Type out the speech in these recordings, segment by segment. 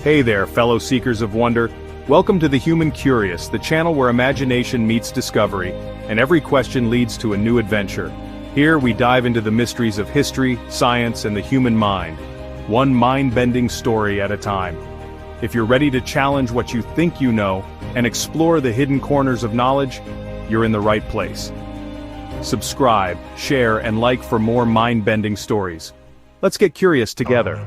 Hey there, fellow seekers of wonder. Welcome to The Human Curious, the channel where imagination meets discovery, and every question leads to a new adventure. Here we dive into the mysteries of history, science, and the human mind, one mind-bending story at a time. If you're ready to challenge what you think you know, and explore the hidden corners of knowledge, you're in the right place. Subscribe, share, and like for more mind-bending stories. Let's get curious together.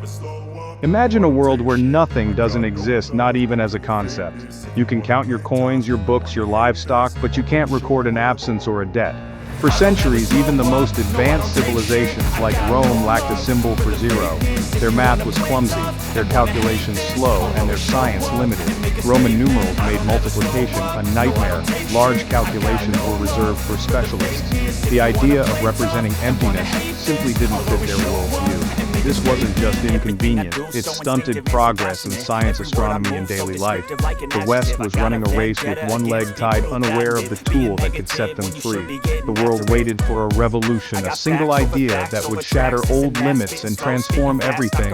Imagine a world where nothing doesn't exist, not even as a concept. You can count your coins, your books, your livestock, but you can't record an absence or a debt. For centuries, even the most advanced civilizations like Rome lacked a symbol for zero. Their math was clumsy, their calculations slow, and their science limited. Roman numerals made multiplication a nightmare. Large calculations were reserved for specialists. The idea of representing emptiness simply didn't fit their worldview. This wasn't just inconvenient, it stunted progress in science, astronomy, and daily life. The West was running a race with one leg tied, unaware of the tool that could set them free. The world waited for a revolution, a single idea that would shatter old limits and transform everything.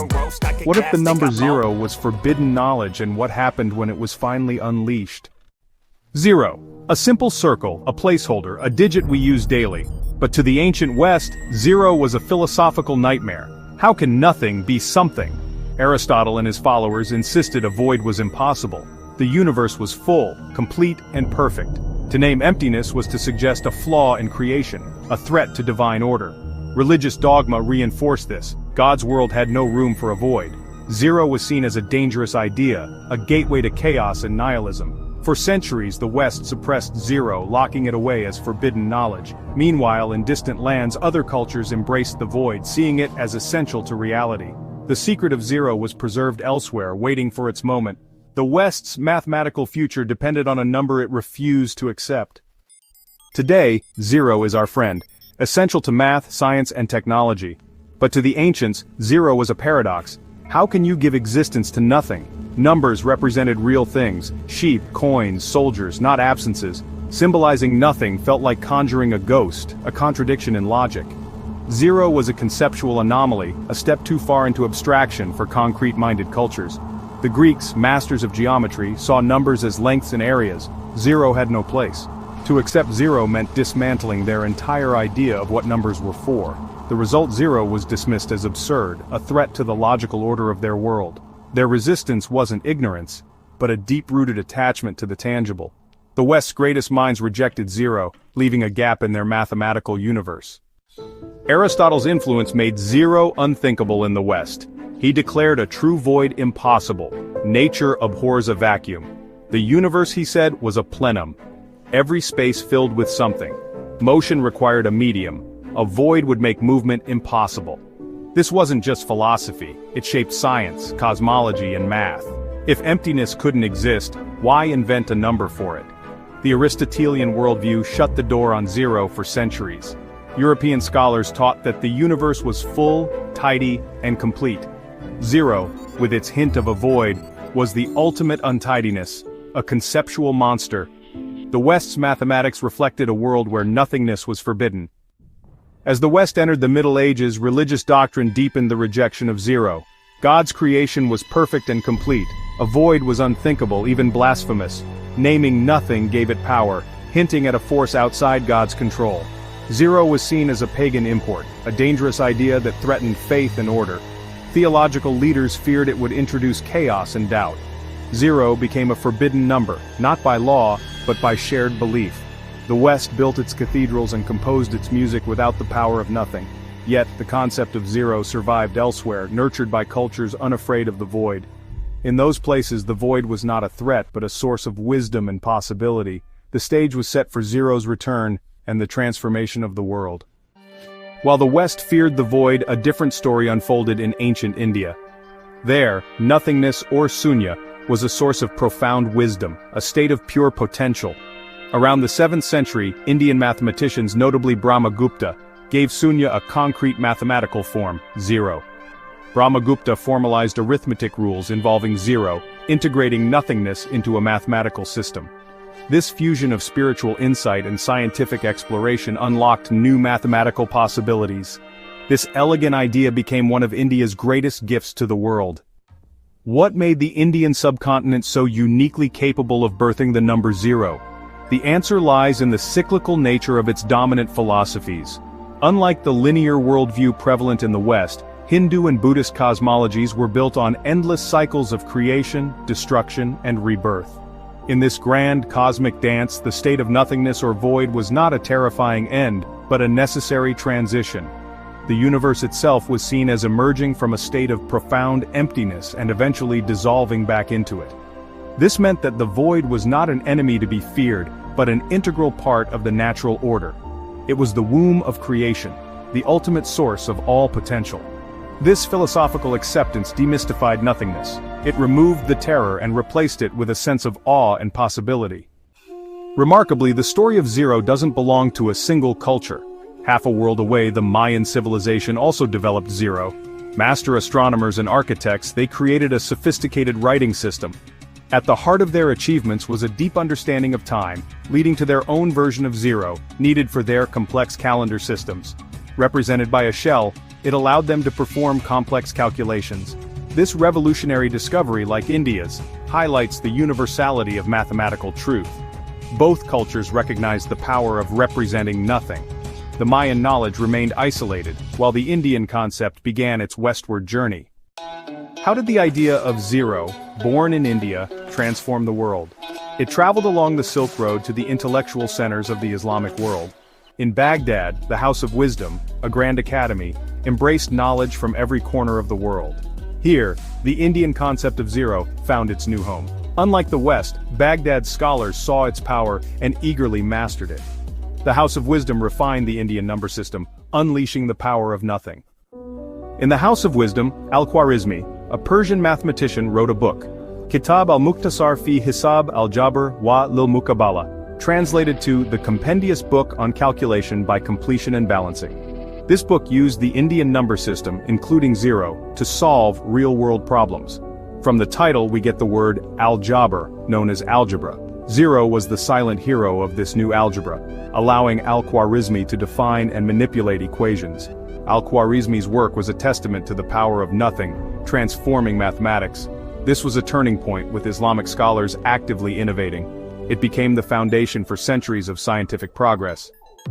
What if the number zero was forbidden knowledge, and what happened when it was finally unleashed? Zero. A simple circle, a placeholder, a digit we use daily. But to the ancient West, zero was a philosophical nightmare. How can nothing be something? Aristotle and his followers insisted a void was impossible. The universe was full, complete, and perfect. To name emptiness was to suggest a flaw in creation, a threat to divine order. Religious dogma reinforced this. God's world had no room for a void. Zero was seen as a dangerous idea, a gateway to chaos and nihilism. For centuries, the West suppressed zero, locking it away as forbidden knowledge. Meanwhile, in distant lands, other cultures embraced the void, seeing it as essential to reality. The secret of zero was preserved elsewhere, waiting for its moment. The West's mathematical future depended on a number it refused to accept. Today, zero is our friend, essential to math, science, and technology. But to the ancients, zero was a paradox. How can you give existence to nothing? Numbers represented real things, sheep, coins, soldiers, not absences. Symbolizing nothing felt like conjuring a ghost, a contradiction in logic. Zero was a conceptual anomaly, a step too far into abstraction for concrete-minded cultures. The Greeks, masters of geometry, saw numbers as lengths and areas. Zero had no place. To accept zero meant dismantling their entire idea of what numbers were for. The result, zero, was dismissed as absurd, a threat to the logical order of their world. Their resistance wasn't ignorance, but a deep-rooted attachment to the tangible. The West's greatest minds rejected zero, leaving a gap in their mathematical universe. Aristotle's influence made zero unthinkable in the West. He declared a true void impossible. Nature abhors a vacuum. The universe, he said, was a plenum. Every space filled with something. Motion required a medium. A void would make movement impossible. This wasn't just philosophy, it shaped science, cosmology, and math. If emptiness couldn't exist, why invent a number for it? The Aristotelian worldview shut the door on zero for centuries. European scholars taught that the universe was full, tidy, and complete. Zero, with its hint of a void, was the ultimate untidiness, a conceptual monster. The West's mathematics reflected a world where nothingness was forbidden. As the West entered the Middle Ages, religious doctrine deepened the rejection of zero. God's creation was perfect and complete. A void was unthinkable, even blasphemous. Naming nothing gave it power, hinting at a force outside God's control. Zero was seen as a pagan import, a dangerous idea that threatened faith and order. Theological leaders feared it would introduce chaos and doubt. Zero became a forbidden number, not by law, but by shared belief. The West built its cathedrals and composed its music without the power of nothing. Yet, the concept of zero survived elsewhere, nurtured by cultures unafraid of the void. In those places, the void was not a threat, but a source of wisdom and possibility. The stage was set for zero's return and the transformation of the world. While the West feared the void, a different story unfolded in ancient India. There, nothingness, or śūnya, was a source of profound wisdom, a state of pure potential. Around the 7th century, Indian mathematicians, notably Brahmagupta, gave śūnya a concrete mathematical form, zero. Brahmagupta formalized arithmetic rules involving zero, integrating nothingness into a mathematical system. This fusion of spiritual insight and scientific exploration unlocked new mathematical possibilities. This elegant idea became one of India's greatest gifts to the world. What made the Indian subcontinent so uniquely capable of birthing the number zero? The answer lies in the cyclical nature of its dominant philosophies. Unlike the linear worldview prevalent in the West, Hindu and Buddhist cosmologies were built on endless cycles of creation, destruction, and rebirth. In this grand cosmic dance, the state of nothingness or void was not a terrifying end, but a necessary transition. The universe itself was seen as emerging from a state of profound emptiness and eventually dissolving back into it. This meant that the void was not an enemy to be feared, but an integral part of the natural order. It was the womb of creation, the ultimate source of all potential. This philosophical acceptance demystified nothingness. It removed the terror and replaced it with a sense of awe and possibility. Remarkably, the story of zero doesn't belong to a single culture. Half a world away, the Mayan civilization also developed zero. Master astronomers and architects, they created a sophisticated writing system. At the heart of their achievements was a deep understanding of time, leading to their own version of zero, needed for their complex calendar systems. Represented by a shell, it allowed them to perform complex calculations. This revolutionary discovery, like India's, highlights the universality of mathematical truth. Both cultures recognized the power of representing nothing. The Mayan knowledge remained isolated, while the Indian concept began its westward journey. How did the idea of zero, born in India, transform the world? It traveled along the Silk Road to the intellectual centers of the Islamic world. In Baghdad, the House of Wisdom, a grand academy, embraced knowledge from every corner of the world. Here, the Indian concept of zero found its new home. Unlike the West, Baghdad's scholars saw its power and eagerly mastered it. The House of Wisdom refined the Indian number system, unleashing the power of nothing. In the House of Wisdom, Al-Khwarizmi, a Persian mathematician, wrote a book, Kitab al-Mukhtasar fi Hisab al-Jabr wa lil-Muqabala, translated to The Compendious Book on Calculation by Completion and Balancing. This book used the Indian number system, including zero, to solve real-world problems. From the title we get the word al-Jabr, known as algebra. Zero was the silent hero of this new algebra, allowing Al-Khwarizmi to define and manipulate equations. Al-Khwarizmi's work was a testament to the power of nothing, transforming mathematics. This was a turning point, with Islamic scholars actively innovating. It became the foundation for centuries of scientific progress.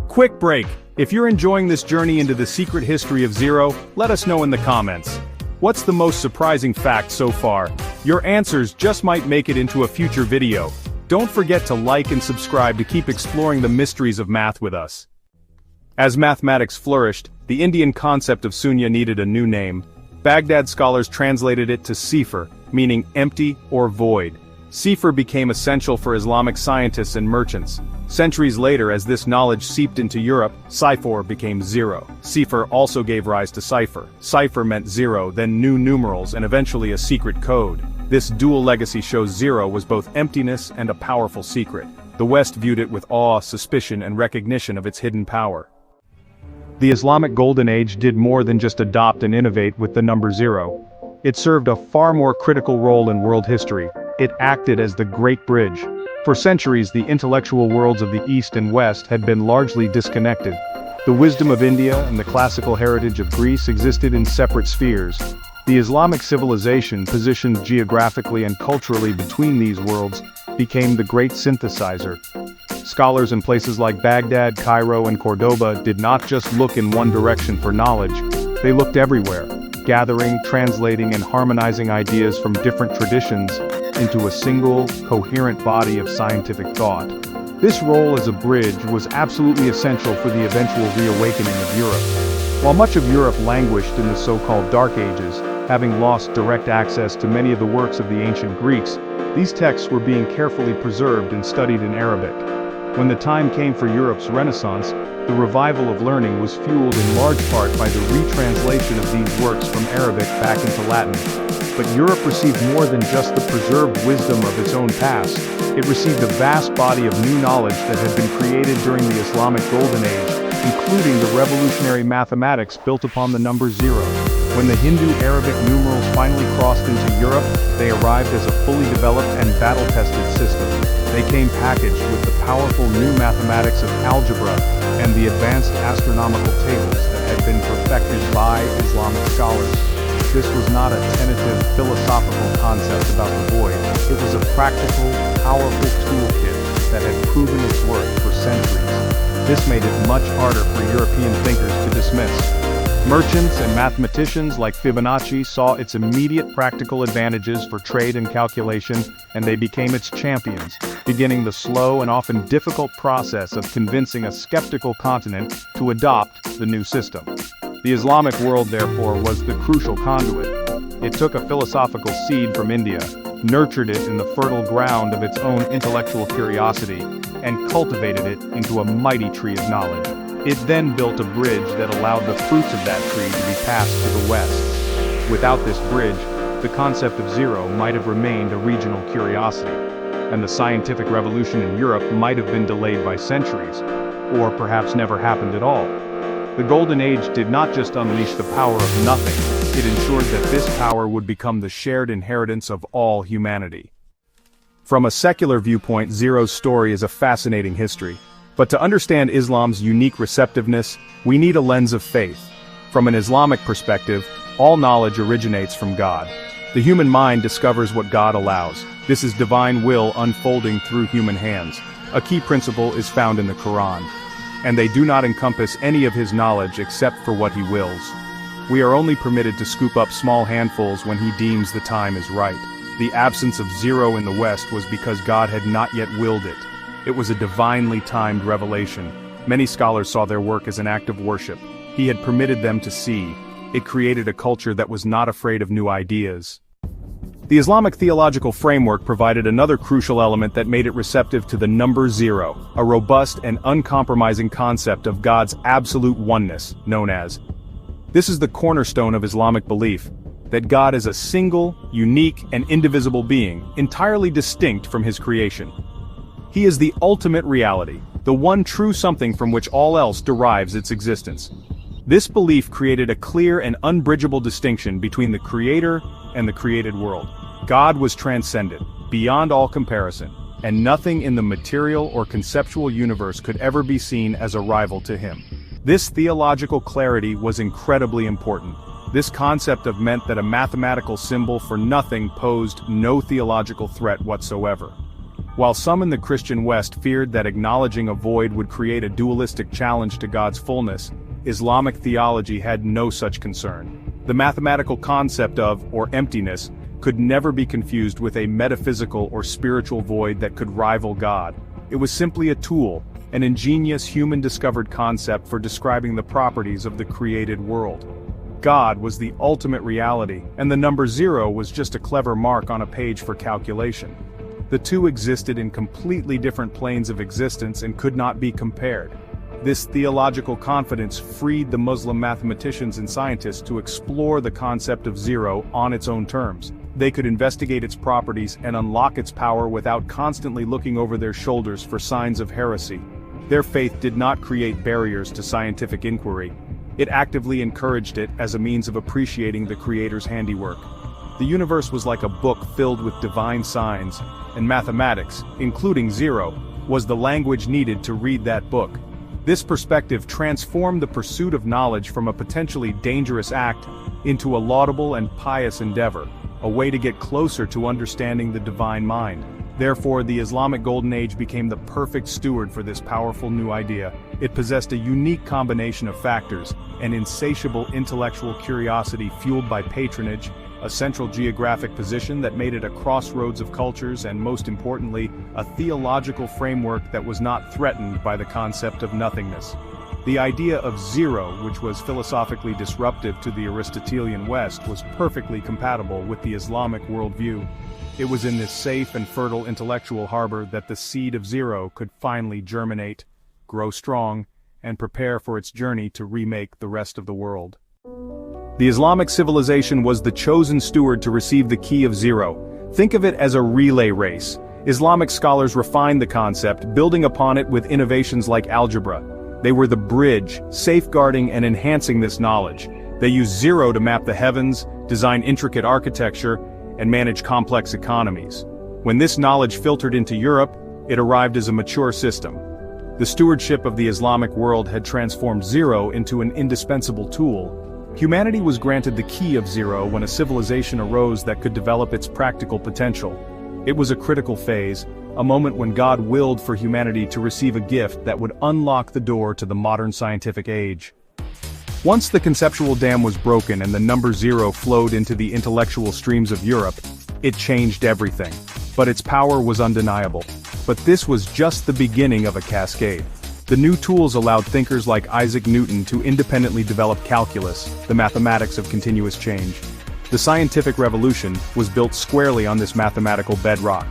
Quick break! If you're enjoying this journey into the secret history of zero, let us know in the comments. What's the most surprising fact so far? Your answers just might make it into a future video. Don't forget to like and subscribe to keep exploring the mysteries of math with us. As mathematics flourished, the Indian concept of śūnya needed a new name. Baghdad scholars translated it to Sifr, meaning empty or void. Sifr became essential for Islamic scientists and merchants. Centuries later, as this knowledge seeped into Europe, Cipher became zero. Sifr also gave rise to cipher. Cipher meant zero, then new numerals, and eventually a secret code. This dual legacy shows zero was both emptiness and a powerful secret. The West viewed it with awe, suspicion, and recognition of its hidden power. The Islamic Golden Age did more than just adopt and innovate with the number zero. It served a far more critical role in world history. It acted as the Great Bridge. For centuries, the intellectual worlds of the East and West had been largely disconnected. The wisdom of India and the classical heritage of Greece existed in separate spheres. The Islamic civilization, positioned geographically and culturally between these worlds, became the great synthesizer. Scholars in places like Baghdad, Cairo, and Cordoba did not just look in one direction for knowledge. They looked everywhere, gathering, translating, and harmonizing ideas from different traditions into a single, coherent body of scientific thought. This role as a bridge was absolutely essential for the eventual reawakening of Europe. While much of Europe languished in the so-called Dark Ages, having lost direct access to many of the works of the ancient Greeks, these texts were being carefully preserved and studied in Arabic. When the time came for Europe's Renaissance, the revival of learning was fueled in large part by the retranslation of these works from Arabic back into Latin. But Europe received more than just the preserved wisdom of its own past. It received a vast body of new knowledge that had been created during the Islamic Golden Age, including the revolutionary mathematics built upon the number zero. When the Hindu-Arabic numerals finally crossed into Europe, they arrived as a fully developed and battle-tested system. They came packaged with the powerful new mathematics of algebra and the advanced astronomical tables that had been perfected by Islamic scholars. this was not a tentative philosophical concept about the void, it was a practical, powerful toolkit that had proven its worth for centuries. This made it much harder for European thinkers to dismiss. Merchants and mathematicians like Fibonacci saw its immediate practical advantages for trade and calculation, and they became its champions, beginning the slow and often difficult process of convincing a skeptical continent to adopt the new system. The Islamic world, therefore, was the crucial conduit. It took a philosophical seed from India, nurtured it in the fertile ground of its own intellectual curiosity, and cultivated it into a mighty tree of knowledge. It then built a bridge that allowed the fruits of that tree to be passed to the West. Without this bridge, the concept of zero might have remained a regional curiosity, and the scientific revolution in Europe might have been delayed by centuries, or perhaps never happened at all. The Golden Age did not just unleash the power of nothing, it ensured that this power would become the shared inheritance of all humanity. From a secular viewpoint, Zero's story is a fascinating history. But to understand Islam's unique receptiveness, we need a lens of faith. From an Islamic perspective, all knowledge originates from God. The human mind discovers what God allows. This is divine will unfolding through human hands. A key principle is found in the Quran. And they do not encompass any of his knowledge except for what he wills. We are only permitted to scoop up small handfuls when he deems the time is right. The absence of zero in the West was because God had not yet willed it. It was a divinely timed revelation. Many scholars saw their work as an act of worship. He had permitted them to see. It created a culture that was not afraid of new ideas. The Islamic theological framework provided another crucial element that made it receptive to the number zero, a robust and uncompromising concept of God's absolute oneness, known as. This is the cornerstone of Islamic belief, that God is a single, unique, and indivisible being, entirely distinct from his creation. He is the ultimate reality, the one true something from which all else derives its existence. This belief created a clear and unbridgeable distinction between the Creator and the created world. God was transcendent, beyond all comparison, and nothing in the material or conceptual universe could ever be seen as a rival to him. This theological clarity was incredibly important. This concept meant that a mathematical symbol for nothing posed no theological threat whatsoever. While some in the Christian West feared that acknowledging a void would create a dualistic challenge to God's fullness, Islamic theology had no such concern. The mathematical concept of, or emptiness, could never be confused with a metaphysical or spiritual void that could rival God. It was simply a tool, an ingenious human-discovered concept for describing the properties of the created world. God was the ultimate reality, and the number zero was just a clever mark on a page for calculation. The two existed in completely different planes of existence and could not be compared. This theological confidence freed the Muslim mathematicians and scientists to explore the concept of zero on its own terms. They could investigate its properties and unlock its power without constantly looking over their shoulders for signs of heresy. Their faith did not create barriers to scientific inquiry. It actively encouraged it as a means of appreciating the Creator's handiwork. The universe was like a book filled with divine signs, and mathematics, including zero, was the language needed to read that book. This perspective transformed the pursuit of knowledge from a potentially dangerous act into a laudable and pious endeavor, a way to get closer to understanding the divine mind. Therefore, the Islamic Golden Age became the perfect steward for this powerful new idea. It possessed a unique combination of factors: an insatiable intellectual curiosity fueled by patronage, a central geographic position that made it a crossroads of cultures, and most importantly, a theological framework that was not threatened by the concept of nothingness. The idea of zero, which was philosophically disruptive to the Aristotelian West, was perfectly compatible with the Islamic worldview. It was in this safe and fertile intellectual harbor that the seed of zero could finally germinate, grow strong, and prepare for its journey to remake the rest of the world. The Islamic civilization was the chosen steward to receive the key of zero. Think of it as a relay race. Islamic scholars refined the concept, building upon it with innovations like algebra. They were the bridge, safeguarding and enhancing this knowledge. They used zero to map the heavens, design intricate architecture, and manage complex economies. When this knowledge filtered into Europe, it arrived as a mature system. The stewardship of the Islamic world had transformed zero into an indispensable tool, Humanity was granted the key of zero when a civilization arose that could develop its practical potential. It was a critical phase, a moment when God willed for humanity to receive a gift that would unlock the door to the modern scientific age. Once the conceptual dam was broken and the number zero flowed into the intellectual streams of Europe, it changed everything. But its power was undeniable. But this was just the beginning of a cascade. The new tools allowed thinkers like Isaac Newton to independently develop calculus, the mathematics of continuous change. The scientific revolution was built squarely on this mathematical bedrock.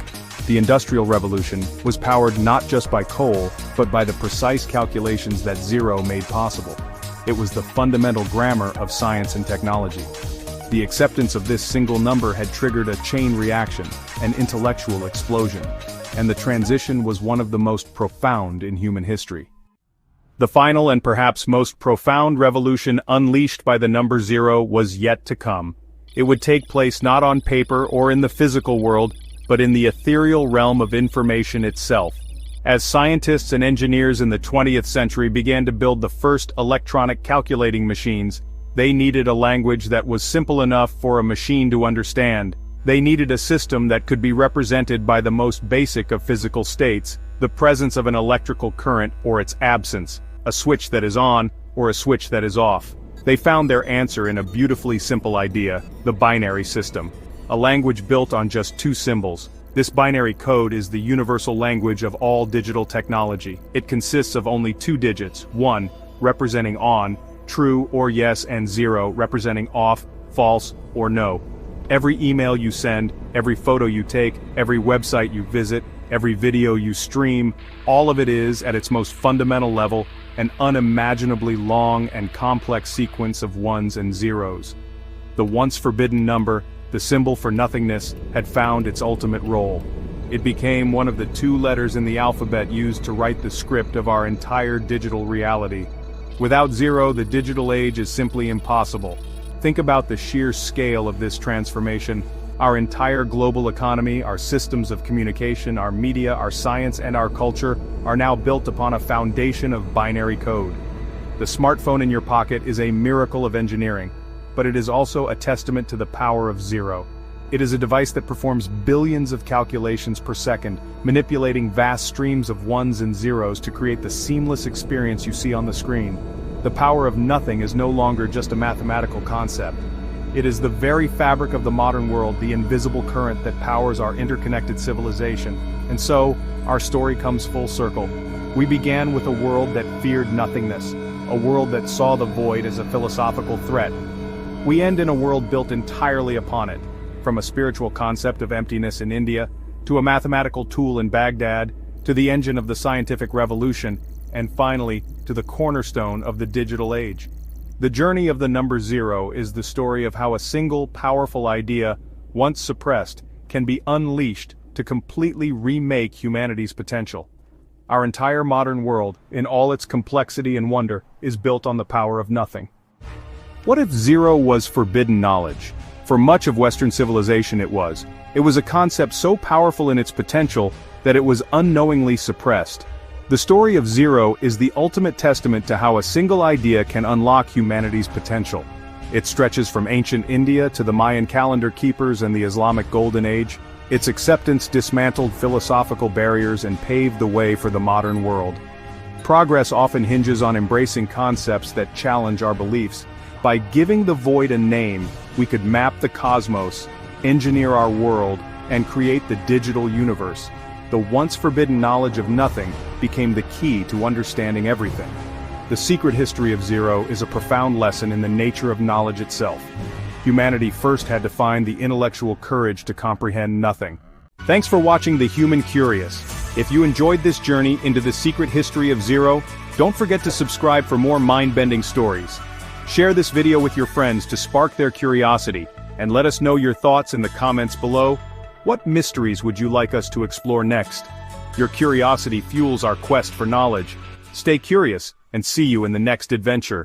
The Industrial Revolution was powered not just by coal, but by the precise calculations that zero made possible. It was the fundamental grammar of science and technology. The acceptance of this single number had triggered a chain reaction, an intellectual explosion, and the transition was one of the most profound in human history. The final and perhaps most profound revolution unleashed by the number zero was yet to come. It would take place not on paper or in the physical world, but in the ethereal realm of information itself. As scientists and engineers in the 20th century began to build the first electronic calculating machines, they needed a language that was simple enough for a machine to understand. They needed a system that could be represented by the most basic of physical states, the presence of an electrical current or its absence, a switch that is on or a switch that is off. They found their answer in a beautifully simple idea, the binary system. A language built on just two symbols. This binary code is the universal language of all digital technology. It consists of only two digits, 1, representing on, true or yes, and 0, representing off, false, or no. Every email you send, every photo you take, every website you visit, every video you stream, all of it is, at its most fundamental level, an unimaginably long and complex sequence of ones and zeros. The once forbidden number, the symbol for nothingness, had found its ultimate role. It became one of the two letters in the alphabet used to write the script of our entire digital reality. Without zero, the digital age is simply impossible. Think about the sheer scale of this transformation. Our entire global economy, our systems of communication, our media, our science, and our culture are now built upon a foundation of binary code. The smartphone in your pocket is a miracle of engineering, but it is also a testament to the power of zero. It is a device that performs billions of calculations per second, manipulating vast streams of ones and zeros to create the seamless experience you see on the screen. The power of nothing is no longer just a mathematical concept. It is the very fabric of the modern world, the invisible current that powers our interconnected civilization. And so, our story comes full circle. We began with a world that feared nothingness, a world that saw the void as a philosophical threat. We end in a world built entirely upon it, from a spiritual concept of emptiness in India, to a mathematical tool in Baghdad, to the engine of the scientific revolution, and finally, to the cornerstone of the digital age. The journey of the number zero is the story of how a single, powerful idea, once suppressed, can be unleashed to completely remake humanity's potential. Our entire modern world, in all its complexity and wonder, is built on the power of nothing. What if zero was forbidden knowledge? For much of Western civilization it was. It was a concept so powerful in its potential that it was unknowingly suppressed. The story of zero is the ultimate testament to how a single idea can unlock humanity's potential. It stretches from ancient India to the Mayan calendar keepers and the Islamic Golden Age. Its acceptance dismantled philosophical barriers and paved the way for the modern world. Progress often hinges on embracing concepts that challenge our beliefs. By giving the void a name, we could map the cosmos, engineer our world, and create the digital universe. The once forbidden knowledge of nothing became the key to understanding everything. The secret history of zero is a profound lesson in the nature of knowledge itself. Humanity first had to find the intellectual courage to comprehend nothing. Thanks for watching The Human Curious. If you enjoyed this journey into the secret history of zero, don't forget to subscribe for more mind-bending stories. Share this video with your friends to spark their curiosity, and let us know your thoughts in the comments below. What mysteries would you like us to explore next? Your curiosity fuels our quest for knowledge. Stay curious, and see you in the next adventure.